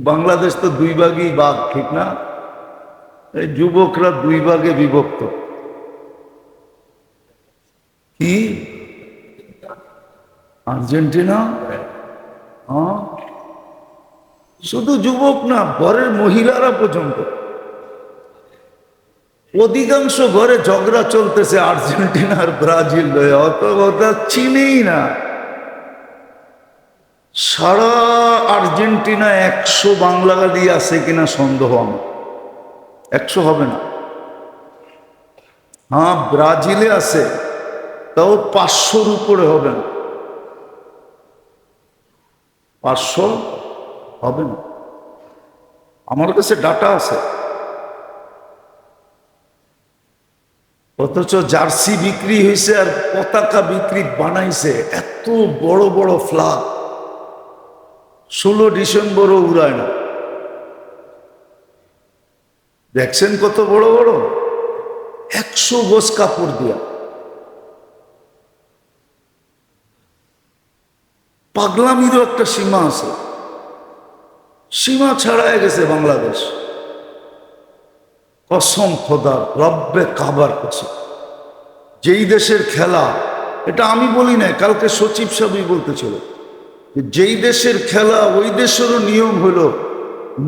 বাংলাদেশ তো দুই ভাগই ভাগ, ঠিক না? এই যুবকরা দুই ভাগে বিভক্ত। কি আর্জেন্টিনা? হ্যাঁ, শুধু যুবক না, ঘরের মহিলারা পর্যন্ত। অধিকাংশ ঘরে ঝগড়া চলতেছে আর্জেন্টিনা আর ব্রাজিল লয়ে, অত কথা চিনেই না। সারা আর্জেন্টিনা 100 বাঙালি আছে কিনা সন্দেহ আমার। 100 হবে না। হ্যাঁ, ব্রাজিলে আছে, তাও 500-র উপরে হবে না। 500 হবে না, আমার কাছে ডাটা আছে। অথচ জার্সি বিক্রি হয়েছে আর পতাকা বিক্রি বানাইছে, এত বড় বড় ফ্ল্যাগ 16 ডিসেম্বরও উড়ায় না। দেখছেন কত বড় বড়, 100 গজ কাপড় দিয়া। পাগলামিরও একটা সীমা আছে, সীমা ছাড়াই গেছে বাংলাদেশ। কসম খোদার, রব্বে কাবার কসম, যেই দেশের খেলা, এটা আমি বলি না, কালকে সচিব সাহেবই বলতেছিল, যেই দেশের খেলা ওই দেশেরও নিয়ম হলো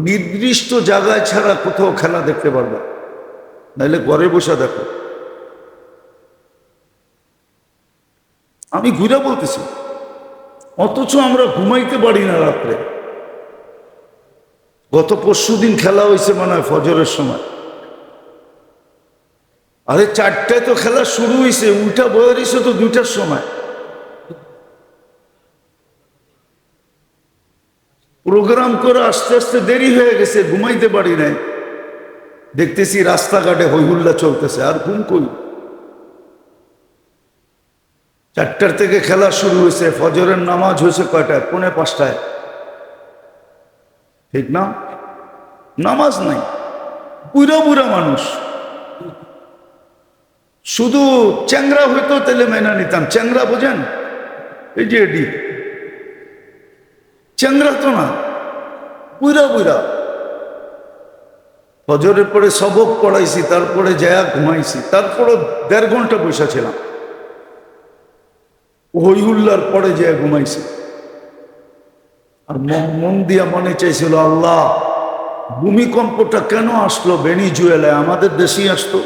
নির্দিষ্ট জায়গায় ছাড়া কোথাও খেলা দেখতে পারবে, নাহলে ঘরে বসে দেখো। আমি ঘুরে বলতেছি, অথচ আমরা ঘুমাইতে পারি না রাত্রে। গত পরশুদিন খেলা হয়েছে মনে হয় ফজরের সময়। আরে 4টায় তো খেলা শুরু হয়েছে, উল্টা বয়ে রয়েছে তো 2টার সময়। প্রোগ্রাম করে আস্তে আস্তে দেরি হয়ে গেছে, ঘুমাইতে পারি নাই। দেখতেছি রাস্তাঘাটে হইহুল্লা চলতেছে, আর ঘুম কই। 4টার থেকে খেলা শুরু হয়েছে, ফজরের নামাজ হয়েছে কয়টায়? 4:45টায়, ঠিক না? নামাজ নাই, বুড়া বুড়া মানুষ। শুধু চ্যাংরা হইতো তাহলে মেনা নিতাম। চ্যাংরা বোঝেন? এই যে এডি চ্যাংরা তো না, বুড়া বুড়া। ফজরের পরে সবক পড়াইছি, তারপরে যায়া ঘুমাইছি, তারপরে 1.5 ঘন্টা বসে ছিলাম। হইহুল্লার পরে যায়া ঘুমাইছি। আর মন দিয়া মনে চাইছিল, আল্লাহ ভূমিকম্পটা কেন আসলো ভেনিজুয়েলায়, আমাদের দেশেই আসতো।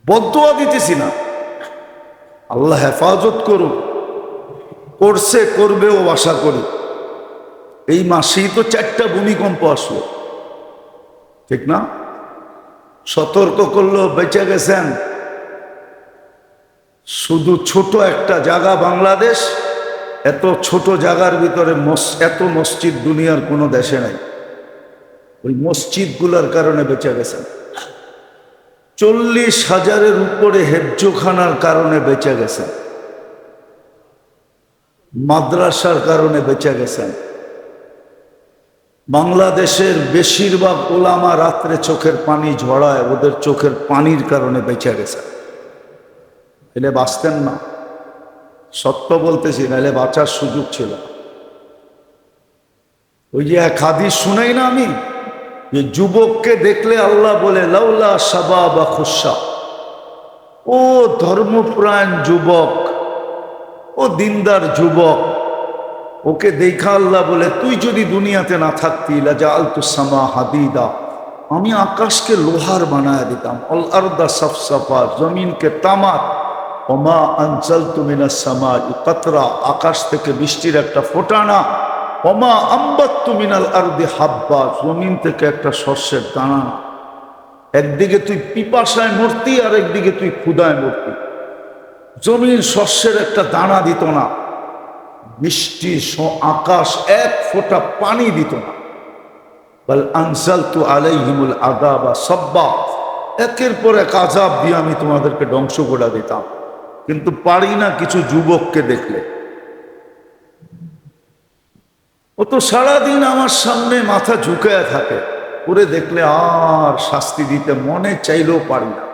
বদদোয়া দিতেছি না, আল্লাহ হেফাজত করুক, করছে করবেও আশা করি। এই মাসেই তো 4টা ভূমিকম্প আসলো, ঠিক না? সতর্ক করলো, বেঁচে গেছেন। শুধু ছোট একটা জায়গা বাংলাদেশ, এত ছোট জায়গার ভিতরে এত মসজিদ দুনিয়ার কোনো দেশে নাই। ওই মসজিদগুলোর কারণে বেঁচে গেছেন। 40,000-এর উপরে হেফজোখানার কারণে বেঁচে গেছেন। মাদ্রাসার কারণে বেঁচে গেছেন। বাংলাদেশের বেশিরভাগ ওলামা রাত্রে চোখের পানি ঝরায়, ওদের চোখের পানির কারণে বেঁচে গেছে। এলে বাঁচতেন না, সত্য বলতেছি, নাহলে বাঁচার সুযোগ ছিল। ওই যে এক হাদিস শুনাই না আমি, যে যুবককে দেখলে আল্লাহ বলে লাউলা শাবাবা খুশা, ও ধর্মপ্রাণ যুবক, ও দিনদার যুবক, ওকে দেখা আল্লাহ বলে তুই যদি দুনিয়াতে না থাকতি লাজাআলতু সামা হাদিদা, আমি আকাশকে লোহার বানায় দিতাম। অল আরদা সাফসাফা, জমিনকে তামাত। ওমা আনজালতু মিনাস সামাই কাতরা, আকাশ থেকে বৃষ্টির একটা ফোঁটা না। ওমা আম্বাততু মিনাল আরদি হাব্বা, জমিন থেকে একটা শস্যের দানা না। একদিকে তুই পিপাসায় মরতি, আর একদিকে তুই ক্ষুধায় মরতি। জমিন শস্যের একটা দানা দিত না, বৃষ্টি আকাশ এক ফোঁটা পানি দিত না। বল আনজালতু আলাইহিমুল আযাবা সাব্বা, একের পর এক আযাব দিয়ে আমি তোমাদেরকে ধ্বংস করে দিতাম। কিন্তু পারি না কিছু যুবককে দেখলে। ও তো সারাদিন আমার সামনে মাথা ঝুঁকায়া থাকে, ওরে দেখলে আর শাস্তি দিতে মনে চাইলেও পারি না।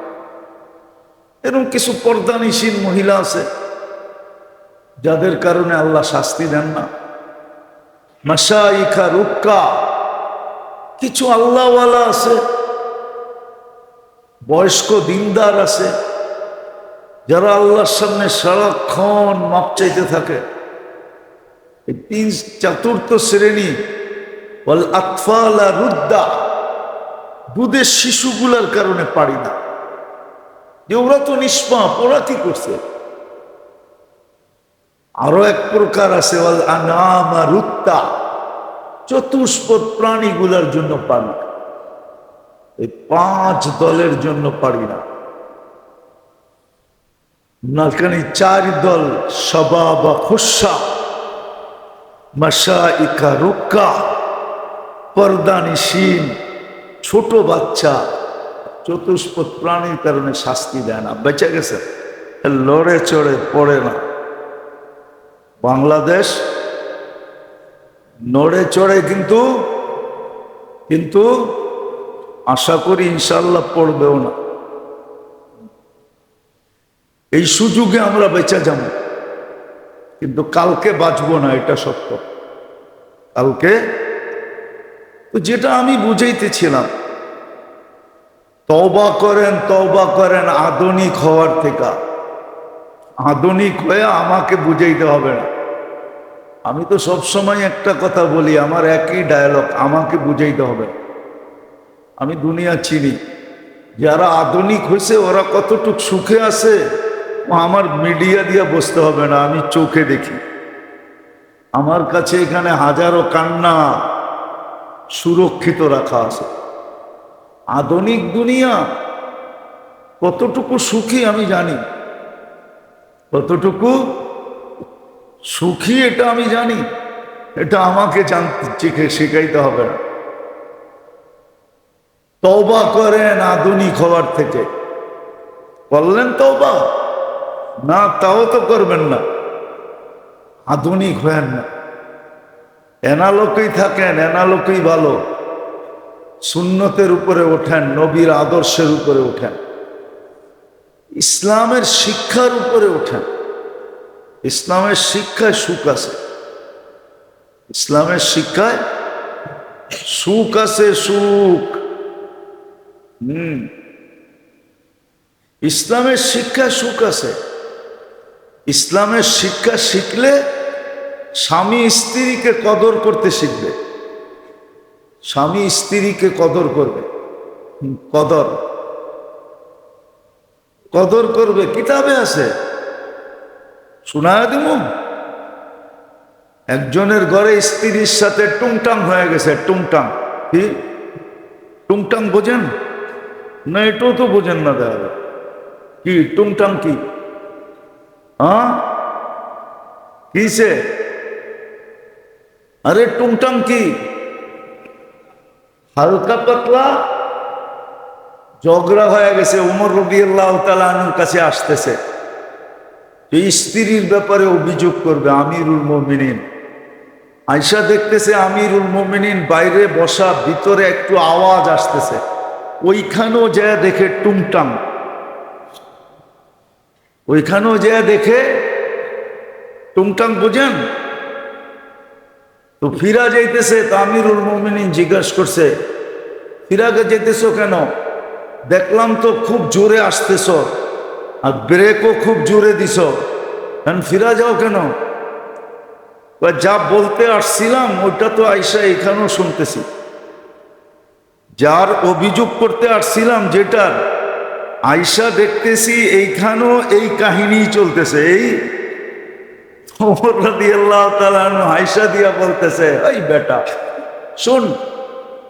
এরকম কিছু পর্দানিসীন মহিলা আছে যাদের কারণে আল্লাহ শাস্তি দেন না। মাশাইখা রুক্কা, কিছু আল্লাহওয়ালা আছে, বয়স্ক দিনদার আছে, যারা আল্লাহর সামনে সারাক্ষণ মাপ চাইতে থাকে। এই তিন চতুর্থ শ্রেণী ওয়াল আতফালা রুদ্দা, দুধের শিশুগুলার কারণে পারি না, যে ওরা তো নিষ্পাপ, ওরা কি করছে। আরো এক প্রকার আছে ওয়াল আনামা রুত্তা, চতুষ্পদ প্রাণীগুলার জন্য পারি না। এই পাঁচ দলের জন্য পারি না। নালকানি চার দল, শাবাবা খুশা, মাশাইখা রুক্কা, পর্দানিসীন, ছোট বাচ্চা, চতুষ্পদ প্রাণীর কারণে শাস্তি দেয় না, বেঁচে গেছে, লড়ে চড়ে পড়ে না। বাংলাদেশ নড়ে চড়ে, কিন্তু কিন্তু আশা করি ইনশাল্লাহ পড়বেও না। এই সুযোগে আমরা বেঁচে যাব, কিন্তু কালকে বাঁচবো না, এটা সত্য। কালকে তো যেটা আমি বুঝাইতেছিলাম, তওবা করেন আধুনিক হওয়ার থেকে। আধুনিক হয়ে আমাকে বুঝাইতে হবে না। আমি তো সবসময় একটা কথা বলি, আমার একই ডায়ালগ, আমাকে বুঝাইতে হবে। আমি দুনিয়া চিনি, যারা আধুনিক হয়েছে ওরা কতটুক সুখে আছে, আমার মিডিয়া দিয়ে বসতে হবে না, আমি চোখে দেখি। আমার কাছে এখানে হাজারো কান্না সুরক্ষিত রাখা আছে। আধুনিক দুনিয়া কতটুকু সুখী আমি জানি, কতটুকু সুখী এটা আমি জানি। এটা আমাকে জানতে শেখাইতে হবে না। তওবা করেন আধুনিক হওয়ার থেকে। করলেন তওবা? না, তাও তো করবেন না, আধুনিক হয়েন না। এনালোকেই থাকেন, এনালোকেই ভালো। সুন্নতের উপরে ওঠেন, নবীর আদর্শের উপরে ওঠেন, ইসলামের শিক্ষার উপরে ওঠেন। ইসলামের শিক্ষায় সুখ আছে, ইসলামের শিক্ষায় সুখ আছে, সুখ। ইসলামের শিক্ষায় সুখ আছে। ইসলামের শিক্ষা শিখলে স্বামী স্ত্রীকে কদর করতে শিখবে, স্বামী স্ত্রীকে কদর করবে, কদর কদর করবে। কিতাবে আছে, শোনায় দিব। একজনের ঘরে স্ত্রীর সাথে টুংটাং হয়ে গেছে, টুংটাং। কি টুংটাং বোঝেন না? এটাও তো বোঝেন না। দেখা কি টুংটাং কি? হ্যাঁ, কিসে? আরে টুংটাং কি? হালকা পাতলা ঝগড়া হয়ে গেছে, উমর রাদিয়াল্লাহু তাআলা আনহুর কাছে আসতেছে, এই স্ত্রীর ব্যাপারে অভিযোগ করবে আমিরুল মুমিনিন। আয়েশা দেখতেছে আমিরুল মুমিনিন বাইরে বসা, ভিতরে একটু আওয়াজ আসতেছে, ওইখানেও যা দেখে টুংটাং, ওইখানেও যা দেখে টুংটাং। বোঝেন তো? ফিরা যাইতেছে, তো আমিরুল মুমিনিন জিজ্ঞাসা করছে, ফিরাকে যেতেছো কেন? দেখলাম তো খুব জোরে আসতেছ, আর ব্রেকও খুব জোরে দিছ, ফিরা যাও কেন? যা বলতে আসছিলাম ওইটা তো আয়েশা এখানেও শুনতেছি, যার অভিযোগ করতে আসছিলাম যেটার, আয়েশা দেখতেছি এইখানেও এই কাহিনী চলতেছে। এই ওমর রাদিয়াল্লাহু তাআলা আনহু আয়েশা দিয়া বলতেছে, এই বেটা শোন,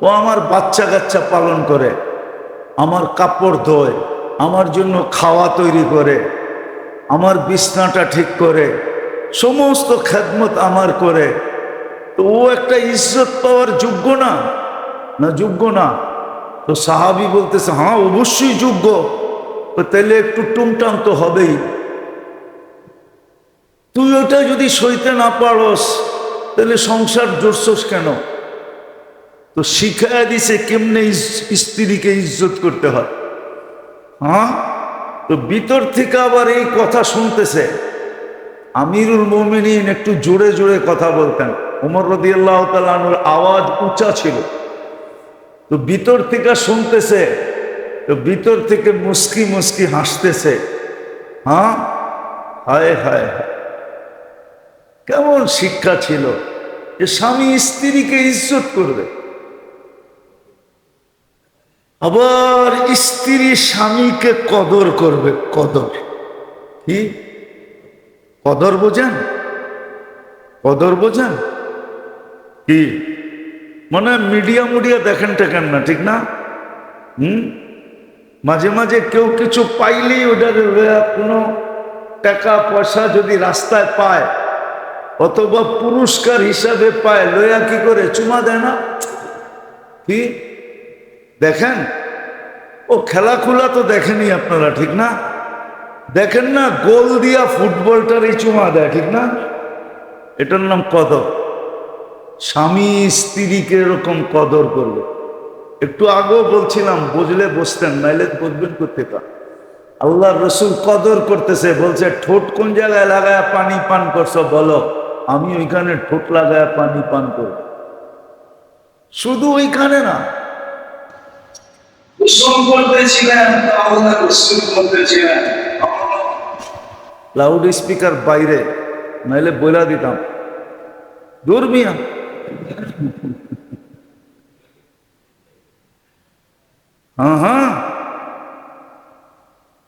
ও আমার বাচ্চা কাচ্চা পালন করে, আমার কাপড় ধোয়, আমার জন্য খাওয়া তৈরি করে, আমার বিছনাটা ঠিক করে, সমস্ত খেদমত আমার করে, তো ও একটা ইজ্জত পাওয়ার যোগ্য না? না যোগ্য না? তো সাহাবী বলতেছে, হ্যাঁ অবশ্যই যোগ্য। তো তাহলে একটু টুংটাং তো হবেই। তুই ওটা যদি সইতে না পারস তাহলে সংসার জোরছস কেন? তো শিখাইয়া দিছে কেমনে স্ত্রীকে ইজ্জত করতে হয়। হ্যাঁ, তো ভিতর থেকে আবার এই কথা শুনতেছে। আমিরুল মুমিনিন একটু জোরে জোরে কথা বলতেন, ওমর রাদিয়াল্লাহু তাআলা আনহুর আওয়াজ উঁচা ছিল, তো ভিতর থেকে শুনতেছে, তো ভিতর থেকে মুস্কি মুস্কি হাসতেছে। হ্যাঁ, হায় হায় হায়, কেমন শিক্ষা ছিল যে স্বামী স্ত্রীকে ইজ্জত করবে, আবার স্ত্রী স্বামীকে কদর করবে। কদর কি? কদর বোঝেন? কদর বোঝেন কি? মানে মিডিয়া মুডিয়া দেখেন টেকেন না, ঠিক না? মাঝে মাঝে কেউ কিছু পাইলেই ওটার কোনো টাকা পয়সা যদি রাস্তায় পায় অথবা পুরস্কার হিসাবে পায়, লইয়া কি করে চুমা দেয় না? কি দেখেন? ও খেলাখুলা তো দেখেনি আপনারা, ঠিক না? দেখেন না, গোল দিয়া ফুটবলটারই চুমা দেয়, ঠিক না? এটার নাম কদর। স্বামী স্ত্রীকে এরকম কদর করবে। একটু আগেও বলছিলাম, বুঝলে বসতেন, নাইলে বুঝবেন করতে পার। আল্লাহ রসুল কদর করতেছে, বলছে ঠোঁট কোন জায়গায় লাগায় পানি পান করছো বলো, আমি ওইখানে ঠোঁট লাগায় পানি পান করব। শুধু ওইখানে না, লাউড স্পিকার বাইরে, নাইলে বইলা দিতাম দূর মিয়া। হ্যাঁ হ্যাঁ,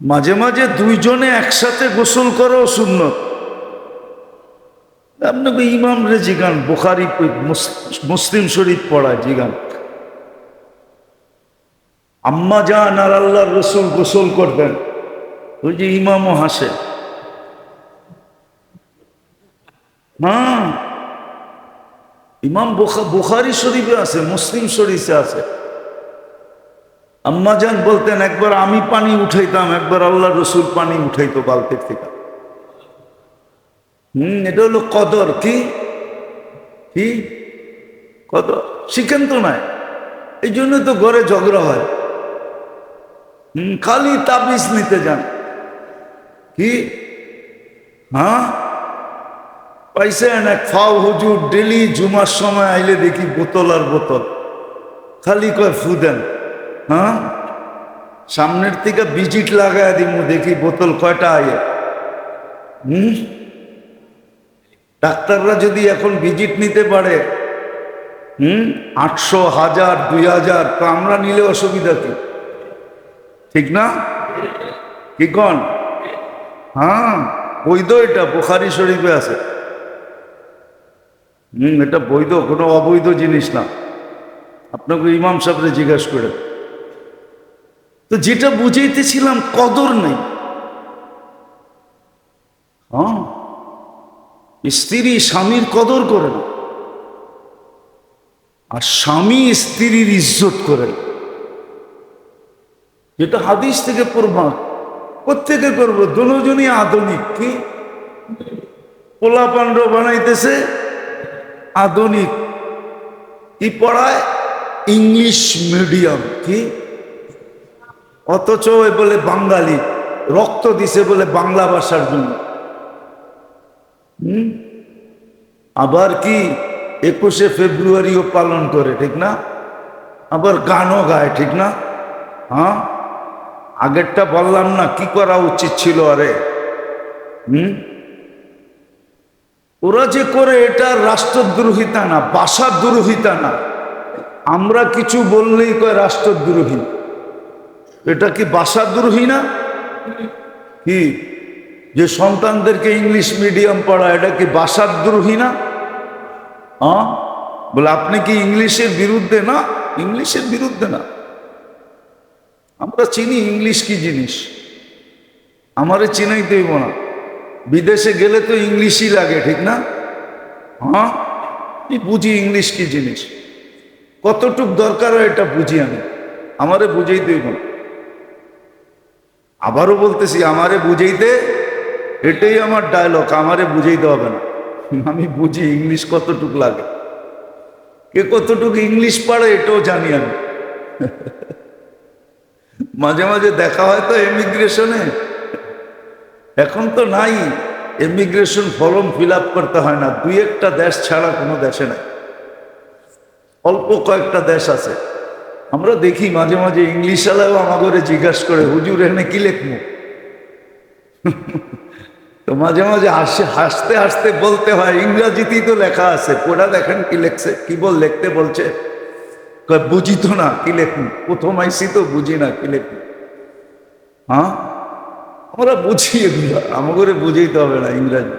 মাঝে মাঝে দুইজনে একসাথে গোসল করো সুন্নত। আপনাকে ইমাম রে জিগান, বুখারী মুসলিম শরীফ পড়ায় জিগান, আম্মা জান আর আল্লাহর রসুল গোসল করতেন, ওই যে ইমামও হাসে। হ্যাঁ, ইমাম বুখারী শরীফে আছে, মুসলিম শরীফে আছে। আম্মা জান বলতেন, একবার আমি পানি উঠাইতাম, একবার আল্লাহ রসুল পানি উঠাইতো বালতির থেকে। এটা হলো কদর। কি কি কদর শিখেন তো নাই, এই জন্য তো ঘরে ঝগড়া হয়। খালি তাবিজ নিতে যান। কি? হ্যাঁ, পাইছেন এক ফাও হুজুর, ডেলি জুমার সময় আইলে দেখি বোতল আর বোতল, খালি কয় ফু দেন। হ্যাঁ, সামনের থেকে ভিজিট লাগায় দিমু, দেখি বোতল কয়টা আয়ে। ডাক্তাররা যদি এখন ভিজিট নিতে পারে 800, 1000, 2000, তো আমরা নিলে অসুবিধা কি? ঠিক না? কি কন? হ্যাঁ, বৈধ, এটা বুখারী শরীফে আছে। এটা বৈধ, কোনো অবৈধ জিনিস না। আপনাকে ইমাম সাহেবরে জিজ্ঞাসা করে। তো যেটা বুঝাইতেছিলাম, কদর নেই। হ্যাঁ, স্ত্রী স্বামীর কদর করে না, আর স্বামী স্ত্রীর ইজ্জত করে না, যেটা হাদিস থেকে প্রমাণ। প্রত্যেকে করবো, দুজনই আধুনিক। কি পোলা পান্ড বানাইতেছে আধুনিক, কি পড়ায়? English medium. কি? অথচ বলে বাঙালি, রক্ত দিছে বলে বাংলা ভাষার জন্য। আবার কি 21শে ফেব্রুয়ারিও পালন করে, ঠিক না? আবার গানও গায়, ঠিক না? হ্যাঁ, আগেরটা বললাম না কি করা উচিত ছিল? আরে ওরা যে করে, এটা রাষ্ট্রদ্রোহিতা না, ভাষাদ্রোহিতা না। আমরা কিছু বললেই কয় রাষ্ট্রদ্রোহী, এটা কি ভাষাদ্রোহী না? কি যে সন্তানদেরকে ইংলিশ মিডিয়াম পড়ায়, এটা কি ভাষাদ্রোহী না? হ্যাঁ, বলে আপনি কি ইংলিশের বিরুদ্ধে? না, ইংলিশের বিরুদ্ধে না। আমরা চিনি ইংলিশ কি জিনিস, আমারে চিনাই দেব না। বিদেশে গেলে তো ইংলিশই লাগে, ঠিক না? হ্যাঁ, বুঝি ইংলিশ কি জিনিস, কতটুক দরকার হয় এটা বুঝি আমি, আমারে বুঝেই দেব না। আবারও বলতেছি, আমারে বুঝাইতে, এটাই আমার ডায়লগ, আমারে বুঝাইতে হবে না, আমি বুঝি ইংলিশ কতটুক লাগে। কে কতটুকু ইংলিশ পারে এটাও জানি আমি। মাঝে মাঝে দেখা হয় তো ইমিগ্রেশনে, এখন তো নাই, ইমিগ্রেশন ফর্ম ফিল আপ করতে হয় না, দুই একটা দেশ ছাড়া কোনো দেশে নাই। অল্প কয়েকটা দেশ আছে। আমরা দেখি মাঝে মাঝে ইংলিশ আলাও আমাকে জিজ্ঞাসা করে, হুজুর এখানে কি লেখবো? তো মাঝে মাঝে হাসতে হাসতে বলতে হয়, ইংরাজিতেই তো লেখা আছে, পড়া দেখেন কি লেখছে, কি লিখতে বলছে। বুঝি তো না কি লেখুন, প্রথম আইসি তো বুঝি না কি লেখুন। হ্যাঁ, আমরা বুঝি, এগুলো আমাকে বুঝাইতে হবে না ইংরাজি।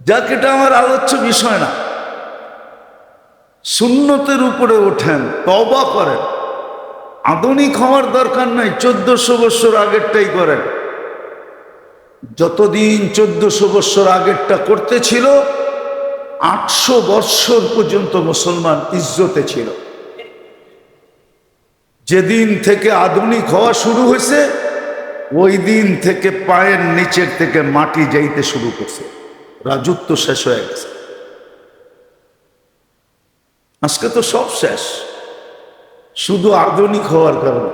যাক, এটা আমার আলোচ্য বিষয় না। সুন্নতের উপরে ওঠেন, তওবা করেন। আধুনিক হওয়ার দরকার নাই, 1400 বছর আগেরটাই করেন। যতদিন 1400 বছর আগেরটা করতে ছিল, 800 বছর পর্যন্ত মুসলমান ইজ্জতে ছিল। যেদিন থেকে আধুনিক হওয়া শুরু হয়েছে, ওই দিন থেকে পায়ের নিচের থেকে মাটি যাইতে শুরু করছে, রাজত্ব শেষ হয়ে গেছে। আজকে তো সব শেষ, শুধু আধুনিক হওয়ার কারণে।